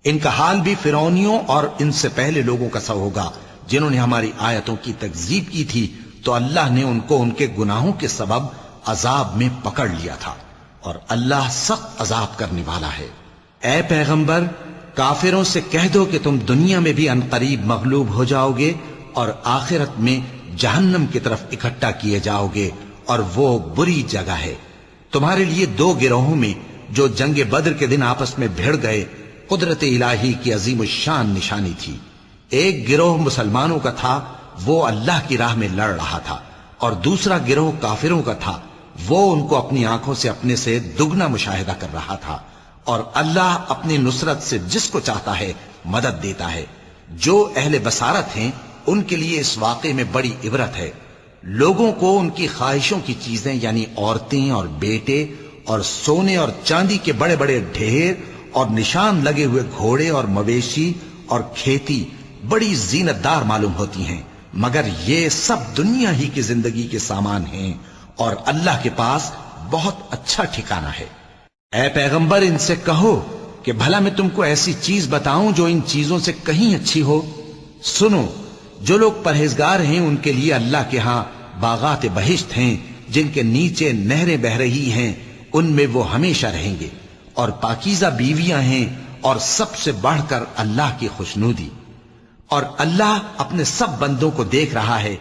इनका हाल भी फिरौनियों और इनसे पहले लोगों का सा होगा जिन्होंने हमारी आयतों की तकजीब की थी, तो अल्लाह ने उनको उनके गुनाहों के सबब अजाब में पकड़ लिया था, और अल्लाह सख्त अजाब करने वाला है। ए पैगंबर, काफिरों से कह दो कि तुम दुनिया में भी अनकरीब मगलूब हो जाओगे और आखिरत में जहन्नम की तरफ इकट्ठा किए जाओगे, और वो बुरी जगह है। तुम्हारे लिए दो गिरोहों में जो जंग बद्र के दिन आपस में भिड़ गए, कुदरत इलाही की अजीम शान निशानी थी। एक गिरोह मुसलमानों का था, वो अल्लाह की राह में लड़ रहा था, और दूसरा गिरोह काफिरों का था, वो उनको अपनी आंखों से अपने से दुगना मुशाहिदा कर रहा था। और अल्लाह अपनी नुसरत से जिसको चाहता है मदद देता है। जो अहले बसारत हैं उनके लिए इस वाक़े में बड़ी इबरत है। लोगों को उनकी ख्वाहिशों की चीजें यानी औरतें और बेटे और सोने और चांदी के बड़े बड़े ढेर और निशान लगे हुए घोड़े और मवेशी और खेती बड़ी जीनतदार मालूम होती हैं, मगर ये सब दुनिया ही की जिंदगी के सामान हैं और अल्लाह के पास बहुत अच्छा ठिकाना है। ऐ पैगंबर, इनसे कहो कि भला मैं तुमको ऐसी चीज बताऊं जो इन चीजों से कहीं अच्छी हो। सुनो, जो लोग परहेजगार हैं उनके लिए अल्लाह के यहां बागात बहिश्त हैं, जिनके नीचे नहरें बह रही हैं, उनमें वो हमेशा रहेंगे, और पाकीज़ा बीवियां हैं, और सबसे बढ़कर अल्लाह की खुशनूदी। और अल्लाह अपने सब बंदों को देख रहा है।